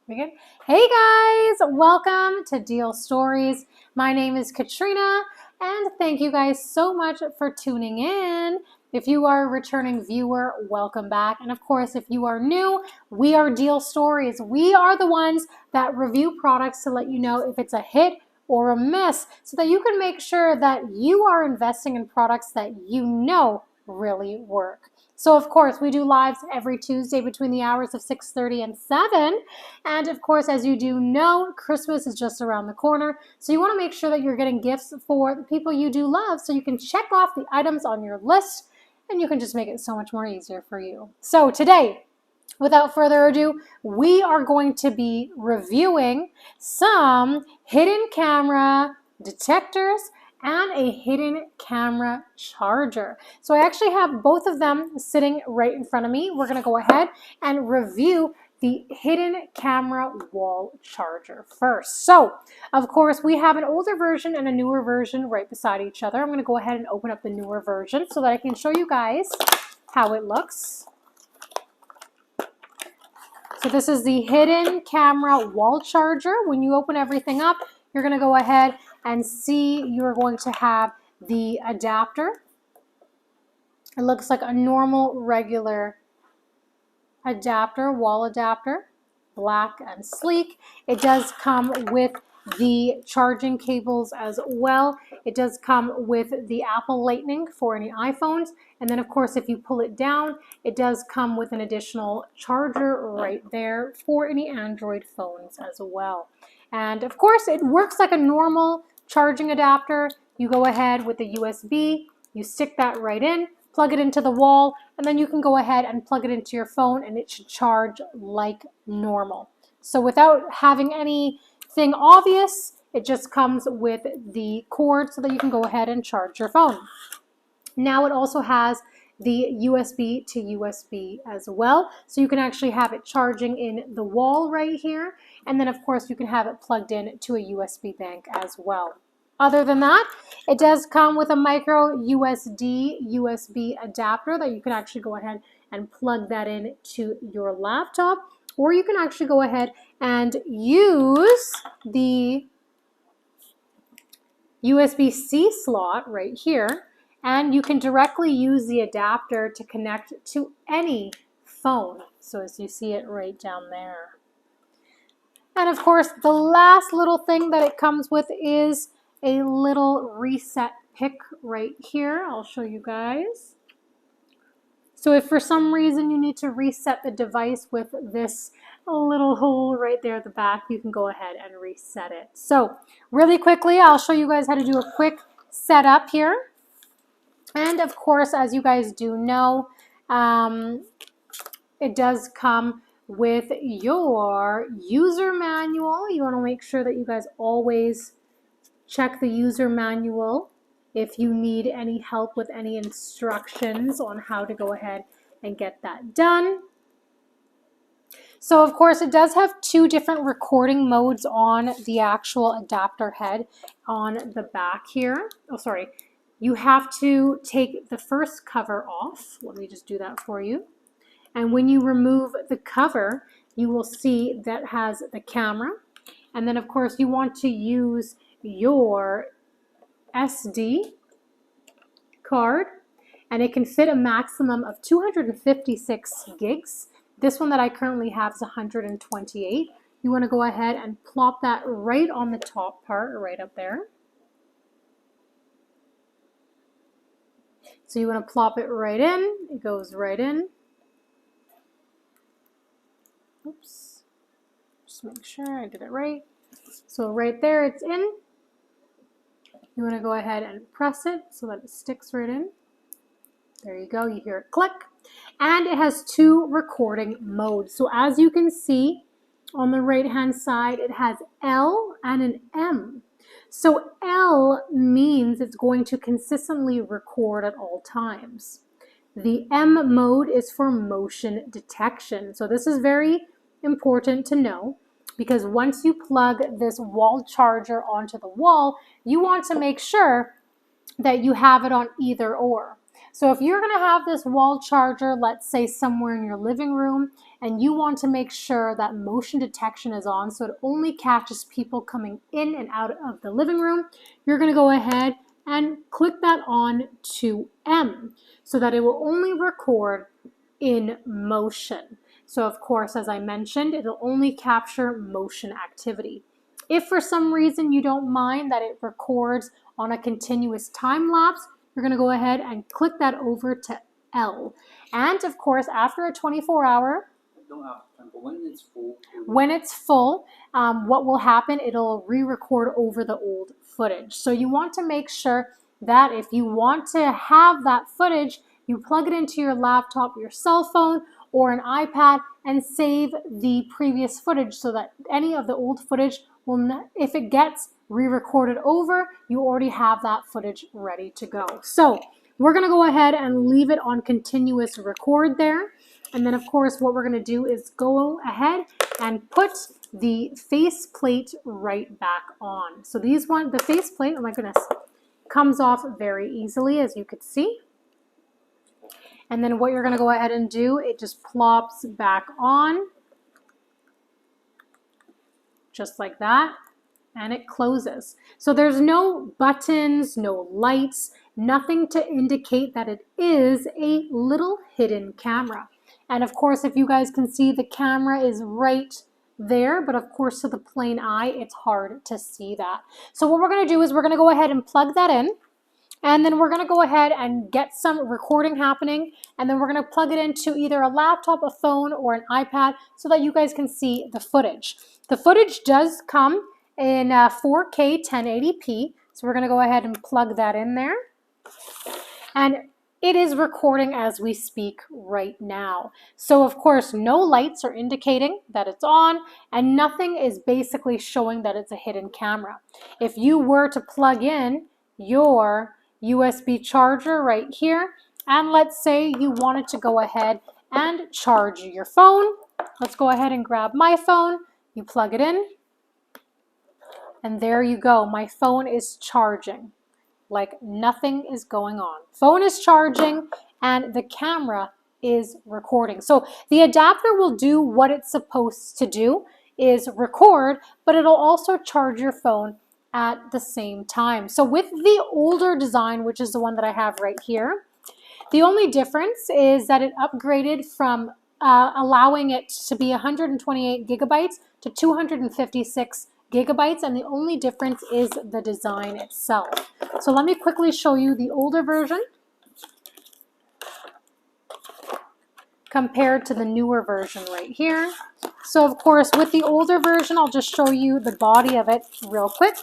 We good? Hey guys, welcome to Dealstories. My name is Katrina, and thank you guys so much for tuning in. If you are a returning viewer, welcome back. And of course, if you are new, we are Dealstories. We are the ones that review products to let you know if it's a hit or a miss, so that you can make sure that you are investing in products that you know really work. So of course, we do lives every Tuesday between the hours of 6:30 and 7. And of course, as you do know, Christmas is just around the corner. So you want to make sure that you're getting gifts for the people you do love, so you can check off the items on your list and you can just make it so much more easier for you. So today, without further ado, we are going to be reviewing some hidden camera detectors and a hidden camera charger. So I actually have both of them sitting right in front of me. We're going to go ahead and review the hidden camera wall charger first. So, of course, we have an older version and a newer version right beside each other. I'm going to go ahead and open up the newer version so that I can show you guys how it looks. So this is the hidden camera wall charger. When you open everything up, you're going to go ahead and see you're going to have the adapter. It looks like a normal, regular adapter, wall adapter, black and sleek. It does come with the charging cables as well. It does come with the Apple Lightning for any iPhones. And then of course, if you pull it down, it does come with an additional charger right there for any Android phones as well. And of course, it works like a normal charging adapter. You go ahead with the USB, you stick that right in, plug it into the wall, and then you can go ahead and plug it into your phone and it should charge like normal. So without having anything obvious, it just comes with the cord so that you can go ahead and charge your phone. Now it also has the USB to USB as well. So you can actually have it charging in the wall right here. And then of course you can have it plugged in to a USB bank as well. Other than that, it does come with a micro USB adapter that you can actually go ahead and plug that in to your laptop, or you can actually go ahead and use the USB-C slot right here, and you can directly use the adapter to connect to any phone. So as you see it right down there. And of course, the last little thing that it comes with is a little reset pick right here. I'll show you guys. So if for some reason you need to reset the device with this little hole right there at the back, you can go ahead and reset it. So really quickly, I'll show you guys how to do a quick setup here. And of course, as you guys do know, it does come with your user manual. You want to make sure that you guys always check the user manual if you need any help with any instructions on how to go ahead and get that done. So of course it does have two different recording modes on the actual adapter head on the back here. Oh, sorry. You have to take the first cover off. Let me just do that for you. And when you remove the cover, you will see that has the camera. And then of course you want to use your SD card, and it can fit a maximum of 256 gigs. This one that I currently have is 128. You want to go ahead and plop that right on the top part, right up there. So you want to plop it right in. It goes right in. Oops. Just make sure I did it right. So right there, it's in. You want to go ahead and press it so that it sticks right in. There you go. You hear it click. And it has two recording modes. So as you can see on the right-hand side, it has L and an M. So L means it's going to consistently record at all times. The M mode is for motion detection. So this is very important to know, because once you plug this wall charger onto the wall, you want to make sure that you have it on either or. So if you're going to have this wall charger, let's say somewhere in your living room, and you want to make sure that motion detection is on so it only catches people coming in and out of the living room, you're going to go ahead and click that on to M so that it will only record in motion. So of course, as I mentioned, it'll only capture motion activity. If for some reason you don't mind that it records on a continuous time lapse, you're going to go ahead and click that over to L. And of course, after a 24-hour, when it's full, what will happen, it'll re-record over the old footage. So you want to make sure that if you want to have that footage, you plug it into your laptop, your cell phone, or an iPad and save the previous footage so that any of the old footage will, if it gets re-recorded over, you already have that footage ready to go. So we're going to go ahead and leave it on continuous record there. And then of course what we're going to do is go ahead and put the faceplate right back on. So the faceplate, oh my goodness, comes off very easily, as you could see. And then what you're going to go ahead and do, it just plops back on, just like that, and it closes. So there's no buttons, no lights, nothing to indicate that it is a little hidden camera. And of course, if you guys can see, the camera is right there, but of course to the plain eye, it's hard to see that. So what we're going to do is we're going to go ahead and plug that in. And then we're going to go ahead and get some recording happening, and then we're going to plug it into either a laptop, a phone, or an iPad so that you guys can see the footage. The footage does come in 4K 1080p, so we're going to go ahead and plug that in there. And it is recording as we speak right now. So of course, no lights are indicating that it's on, and nothing is basically showing that it's a hidden camera. If you were to plug in your USB charger right here, and let's say you wanted to go ahead and charge your phone. Let's go ahead and grab my phone. You plug it in, and there you go. My phone is charging like nothing is going on. Phone is charging and the camera is recording. So the adapter will do what it's supposed to do, is record, but it'll also charge your phone at the same time. So with the older design, which is the one that I have right here, the only difference is that it upgraded from allowing it to be 128 gigabytes to 256 gigabytes, and the only difference is the design itself. So let me quickly show you the older version compared to the newer version right here. So of course, with the older version, I'll just show you the body of it real quick.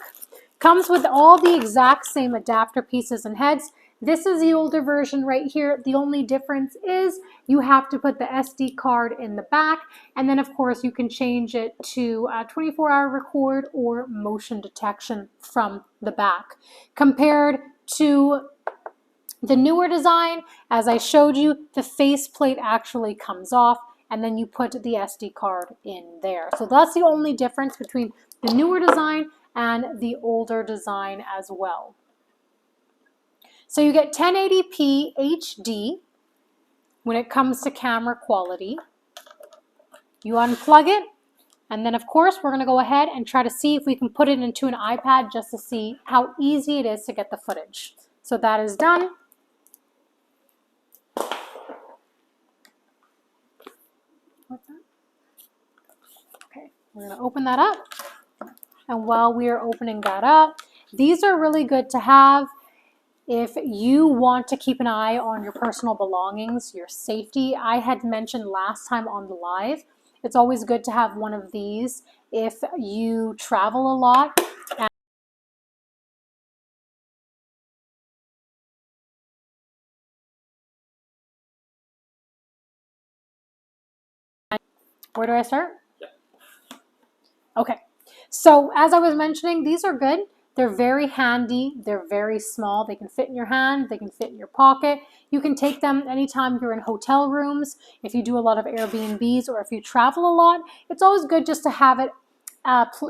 Comes with all the exact same adapter pieces and heads. This is the older version right here. The only difference is you have to put the SD card in the back, and then of course you can change it to 24-hour record or motion detection from the back. Compared to the newer design, as I showed you, the faceplate actually comes off, and then you put the SD card in there. So that's the only difference between the newer design and the older design as well. So you get 1080p HD when it comes to camera quality. You unplug it, and then of course we're going to go ahead and try to see if we can put it into an iPad just to see how easy it is to get the footage. So that is done. What's that? Okay, we're going to open that up. And while we are opening that up, these are really good to have if you want to keep an eye on your personal belongings, your safety. I had mentioned last time on the live, it's always good to have one of these if you travel a lot. Where do I start? Okay, so as I was mentioning, these are good. They're very handy. They're very small. They can fit in your hand. They can fit in your pocket. You can take them anytime you're in hotel rooms, if you do a lot of Airbnbs, or if you travel a lot. It's always good just to have it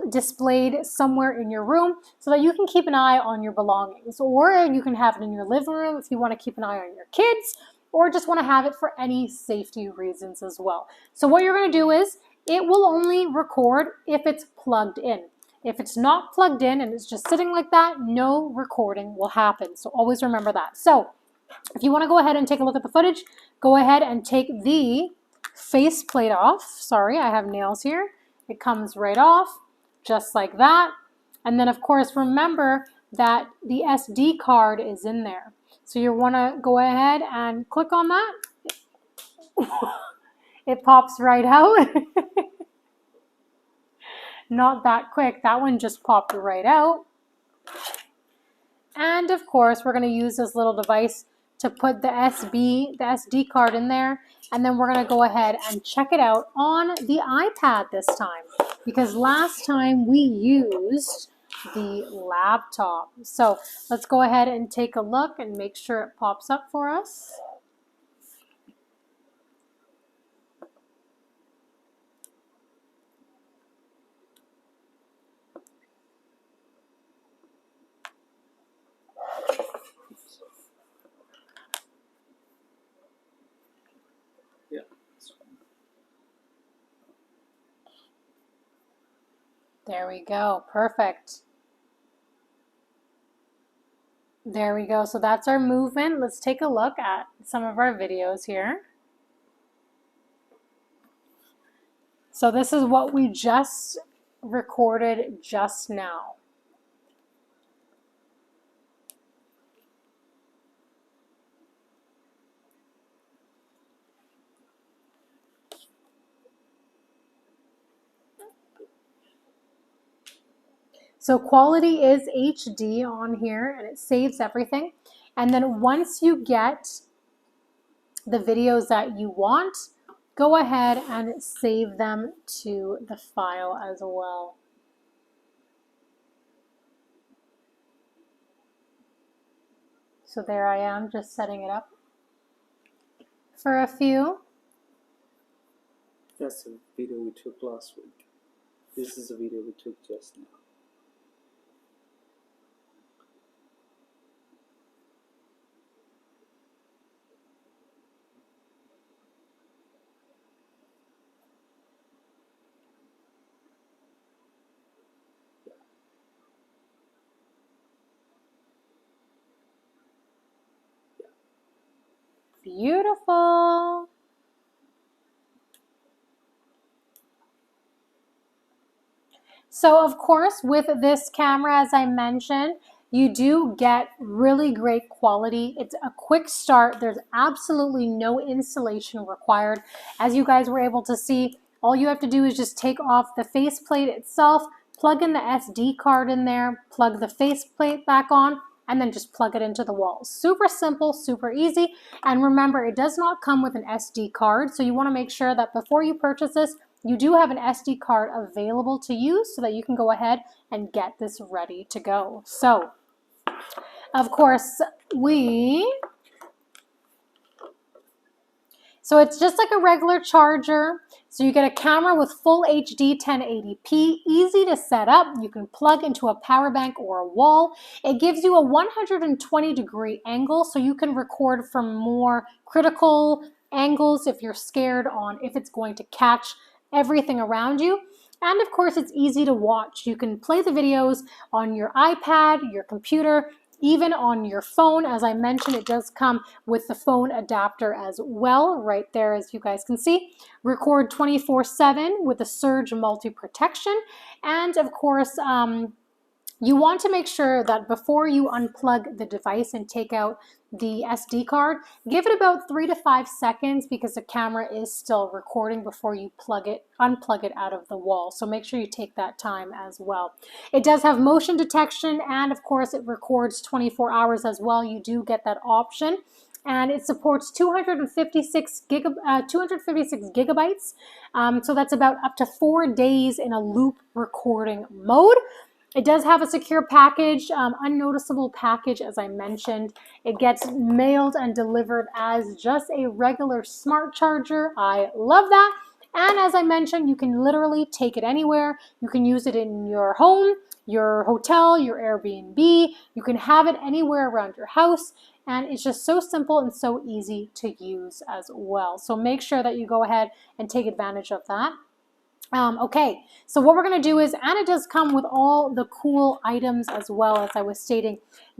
displayed somewhere in your room so that you can keep an eye on your belongings, or you can have it in your living room if you want to keep an eye on your kids, or just want to have it for any safety reasons as well. So what you're going to do is it will only record if it's plugged in. If it's not plugged in and it's just sitting like that, no recording will happen. So always remember that. So if you want to go ahead and take a look at the footage, go ahead and take the faceplate off. Sorry, I have nails here. It comes right off, just like that. And then, of course, remember that the SD card is in there. So you want to go ahead and click on that. It pops right out. Not that quick. That one just popped right out. And, of course, we're going to use this little device to put the SD card in there, and then we're going to go ahead and check it out on the iPad this time, because last time we used the laptop. So let's go ahead and take a look and make sure it pops up for us. There we go. Perfect. There we go. So that's our movement. Let's take a look at some of our videos here. So this is what we just recorded just now. So quality is HD on here, and it saves everything. And then once you get the videos that you want, go ahead and save them to the file as well. So there I am, just setting it up for a few. That's a video we took last week. This is a video we took just now. Beautiful. So of course, with this camera, as I mentioned, you do get really great quality. It's a quick start. There's absolutely no installation required. As you guys were able to see, all you have to do is just take off the faceplate itself, plug in the SD card in there, plug the faceplate back on, and then just plug it into the wall. Super simple, super easy. And remember, it does not come with an SD card, so you want to make sure that before you purchase this, you do have an SD card available to use so that you can go ahead and get this ready to go. So, of course, so it's just like a regular charger. So you get a camera with full HD 1080p, easy to set up. You can plug into a power bank or a wall. It gives you a 120-degree angle, so you can record from more critical angles if you're scared on if it's going to catch everything around you. And of course, it's easy to watch. You can play the videos on your iPad, your computer, even on your phone. As I mentioned, it does come with the phone adapter as well, right there, as you guys can see. Record 24/7 with the surge multi-protection. And of course, you want to make sure that before you unplug the device and take out the SD card, give it about 3 to 5 seconds because the camera is still recording before you unplug it out of the wall. So make sure you take that time as well. It does have motion detection, and of course it records 24 hours as well. You do get that option. And it supports 256 gigabytes. So that's about up to 4 days in a loop recording mode. It does have a secure package, unnoticeable package, as I mentioned. It gets mailed and delivered as just a regular smart charger. I love that. And as I mentioned, you can literally take it anywhere. You can use it in your home, your hotel, your Airbnb. You can have it anywhere around your house. And it's just so simple and so easy to use as well. So make sure that you go ahead and take advantage of that. Okay, so what we're going to do is, and it does come with all the cool items as well, as I was stating.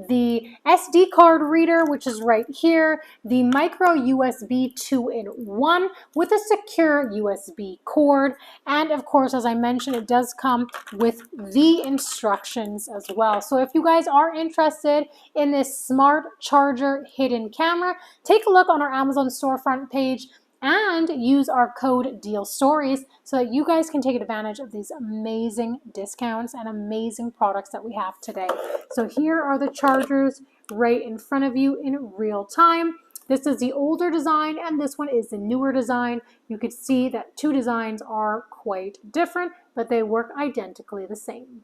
The SD card reader, which is right here, the micro USB 2-in-1 with a secure USB cord, and of course, as I mentioned, it does come with the instructions as well. So if you guys are interested in this smart charger hidden camera, take a look on our Amazon storefront page and use our code Dealstories so that you guys can take advantage of these amazing discounts and amazing products that we have today. So here are the chargers right in front of you in real time. This is the older design and this one is the newer design. You could see that two designs are quite different, but they work identically the same.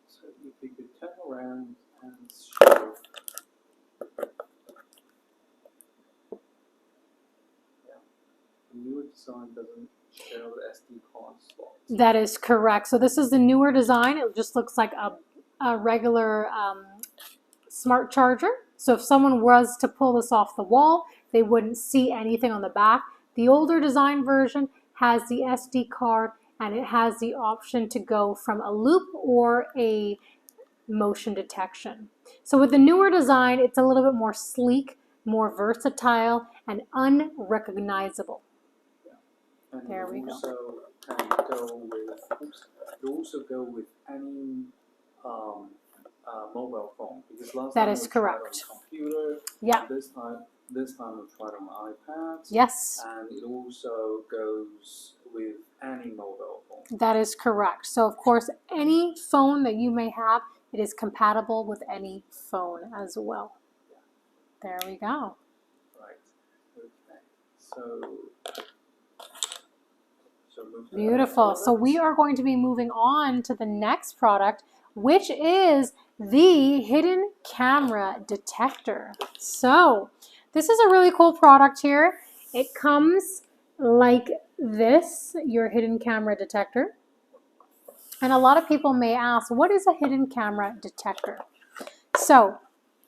So if you could turn around and show. The newer design doesn't show the SD card slot. That is correct. So this is the newer design. It just looks like a regular smart charger. So if someone was to pull this off the wall, they wouldn't see anything on the back. The older design version has the SD card and it has the option to go from a loop or a motion detection. So with the newer design, it's a little bit more sleek, more versatile, and unrecognizable. And there we go. You also go with any mobile phone, because last That time is we correct. tried on computer. Yeah. This time we tried on iPad. Yes. And it also goes with any mobile phone. That is correct. So of course, any phone that you may have, it is compatible with any phone as well. Yeah. There we go. Right. Okay. So beautiful. So we are going to be moving on to the next product, which is the hidden camera detector. So this is a really cool product here. It comes like this, your hidden camera detector. And a lot of people may ask, what is a hidden camera detector? So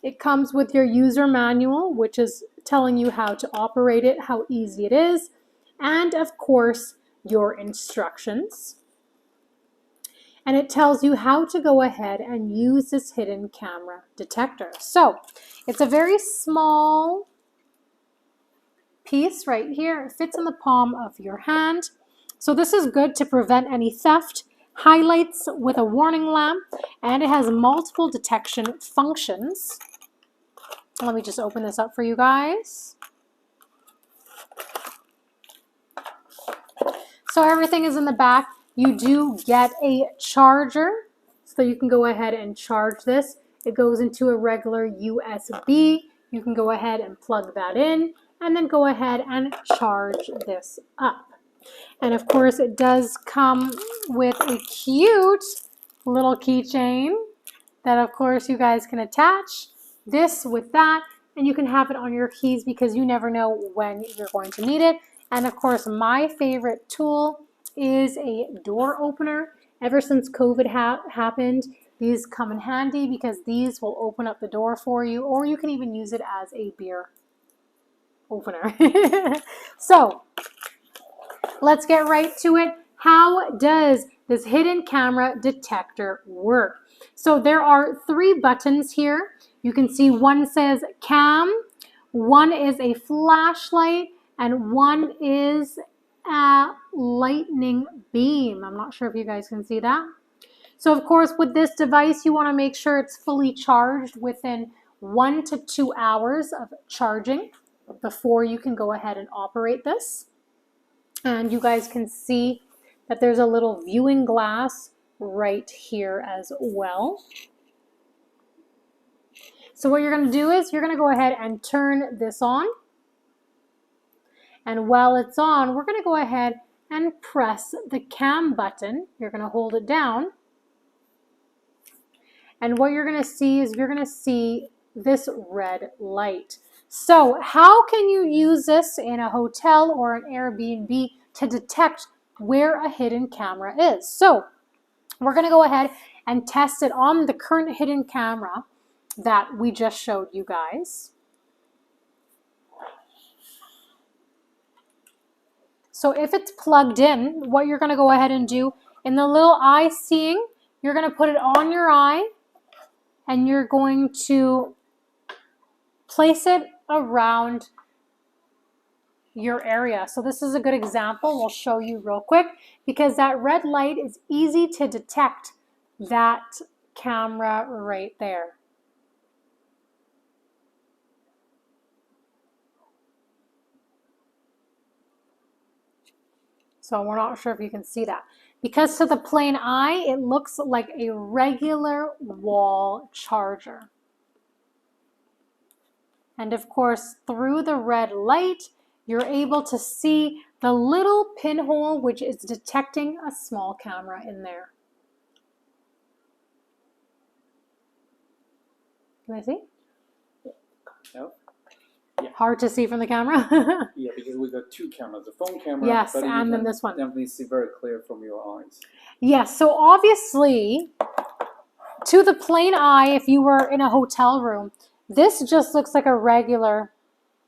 it comes with your user manual, which is telling you how to operate it, how easy it is, and of course, your instructions. And it tells you how to go ahead and use this hidden camera detector. So it's a very small piece right here. It fits in the palm of your hand. So this is good to prevent any theft. Highlights with a warning lamp, and it has multiple detection functions. Let me just open this up for you guys. So everything is in the back. You do get a charger, so you can go ahead and charge this. It goes into a regular USB. You can go ahead and plug that in, and then go ahead and charge this up. And of course, it does come with a cute little keychain that of course you guys can attach this with that, and you can have it on your keys because you never know when you're going to need it. And of course, my favorite tool is a door opener. Ever since COVID happened, these come in handy because these will open up the door for you, or you can even use it as a beer opener. So let's get right to it. How does this hidden camera detector work? So there are 3 buttons here. You can see one says cam, one is a flashlight, and one is a lightning beam. I'm not sure if you guys can see that. So of course, with this device, you want to make sure it's fully charged within 1 to 2 hours of charging before you can go ahead and operate this. And you guys can see that there's a little viewing glass right here as well. So what you're going to do is you're going to go ahead and turn this on. And while it's on, we're going to go ahead and press the cam button. You're going to hold it down. And what you're going to see is you're going to see this red light. So how can you use this in a hotel or an Airbnb to detect where a hidden camera is. So we're going to go ahead and test it on the current hidden camera that we just showed you guys. So if it's plugged in, what you're going to go ahead and do, in the little eye seeing, you're going to put it on your eye and you're going to place it around your area. So this is a good example. We'll show you real quick because that red light is easy to detect that camera right there. So we're not sure if you can see that. Because to the plain eye, it looks like a regular wall charger. And of course, through the red light, you're able to see the little pinhole which is detecting a small camera in there. Can I see? No? Yeah. Hard to see from the camera? Yeah, because we got two cameras, the phone camera, yes, but and then this one. Definitely see very clear from your eyes. Yes, so obviously, to the plain eye, if you were in a hotel room, this just looks like a regular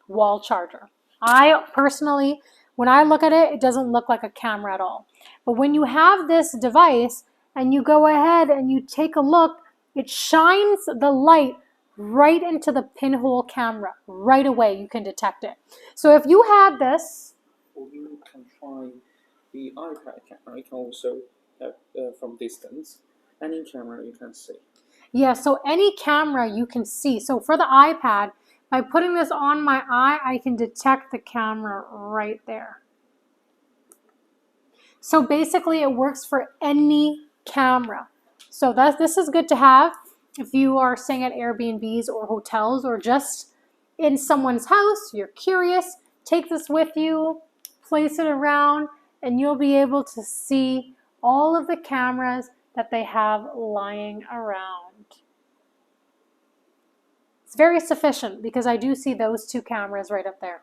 wall charger. I personally, when I look at it, it doesn't look like a camera at all. But when you have this device and you go ahead and you take a look, it shines the light right into the pinhole camera. Right away, you can detect it. So if you had this, Or you can try the iPad camera. You can also have from distance. Any camera you can see. yeah, so any camera you can see. So for the iPad, by putting this on my eye, I can detect the camera right there. So basically it works for any camera. So this is good to have if you are staying at Airbnbs or hotels or just in someone's house, you're curious, take this with you, place it around, and you'll be able to see all of the cameras that they have lying around. It's very sufficient because I do see those two cameras right up there.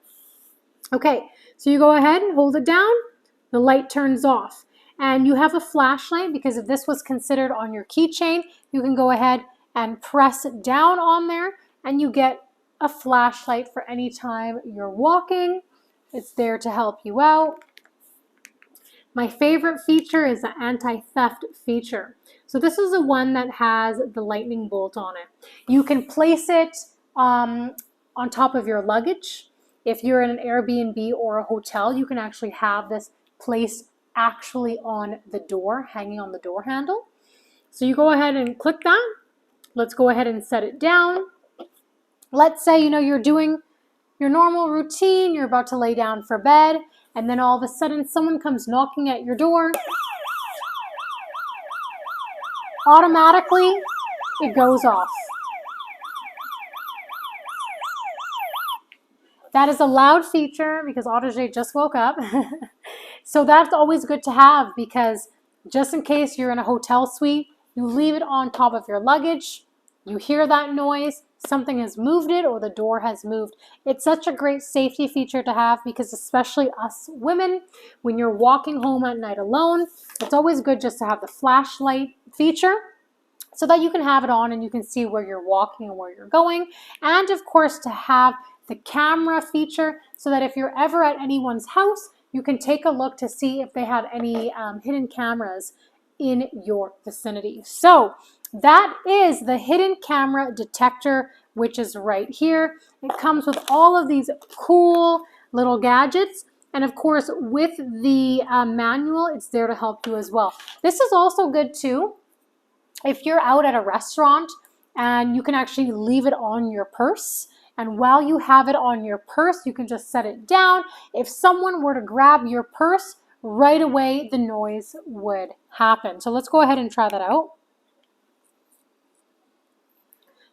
Okay, so you go ahead and hold it down, the light turns off. And you have a flashlight because if this was considered on your keychain, you can go ahead and press down on there and you get a flashlight for any time you're walking. It's there to help you out. My favorite feature is the anti-theft feature. So this is the one that has the lightning bolt on it. You can place it on top of your luggage. If you're in an Airbnb or a hotel, you can actually have this placed actually on the door, hanging on the door handle. So you go ahead and click that. Let's go ahead and set it down. Let's say, you're doing your normal routine, you're about to lay down for bed, and then all of a sudden someone comes knocking at your door. Automatically, it goes off. That is a loud feature because SKYSZJ just woke up. So that's always good to have because just in case you're in a hotel suite, you leave it on top of your luggage, you hear that noise, something has moved it or the door has moved. It's such a great safety feature to have because especially us women, when you're walking home at night alone, it's always good just to have the flashlight feature so that you can have it on and you can see where you're walking and where you're going. And of course to have the camera feature so that if you're ever at anyone's house, you can take a look to see if they have any hidden cameras in your vicinity. So that is the hidden camera detector, which is right here. It comes with all of these cool little gadgets. And of course, with the manual, it's there to help you as well. This is also good too if you're out at a restaurant and you can actually leave it on your purse. And while you have it on your purse, you can just set it down. If someone were to grab your purse, right away the noise would happen. So let's go ahead and try that out.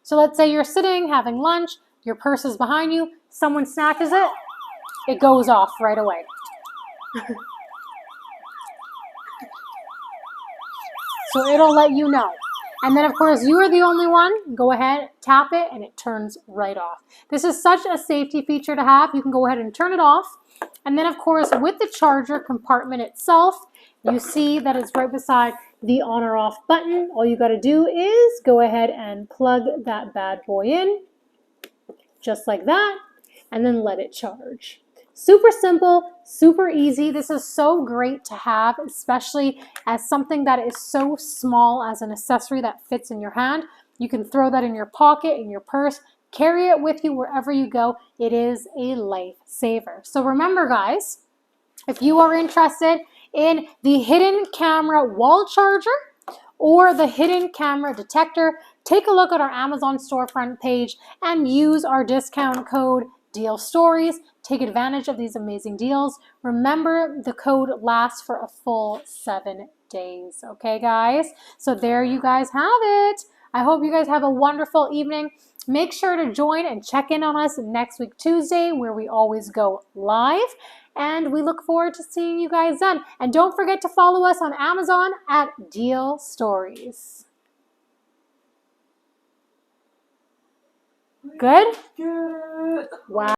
So let's say you're sitting having lunch, your purse is behind you, someone snatches it, it goes off right away. So it'll let you know. And then, of course, you are the only one. Go ahead, tap it, and it turns right off. This is such a safety feature to have. You can go ahead and turn it off. And then, of course, with the charger compartment itself, you see that it's right beside the on or off button. All you got to do is go ahead and plug that bad boy in, just like that, and then let it charge. Super simple, super easy. This is so great to have, especially as something that is so small as an accessory that fits in your hand. You can throw that in your pocket, in your purse, carry it with you wherever you go. It is a lifesaver. So remember, guys, if you are interested in the hidden camera wall charger or the hidden camera detector, take a look at our Amazon storefront page and use our discount code Dealstories. Take advantage of these amazing deals. Remember, the code lasts for a full 7 days. Okay, guys? So there you guys have it. I hope you guys have a wonderful evening. Make sure to join and check in on us next week, Tuesday, where we always go live. And we look forward to seeing you guys then. And don't forget to follow us on Amazon at Dealstories. Good? Good. Wow.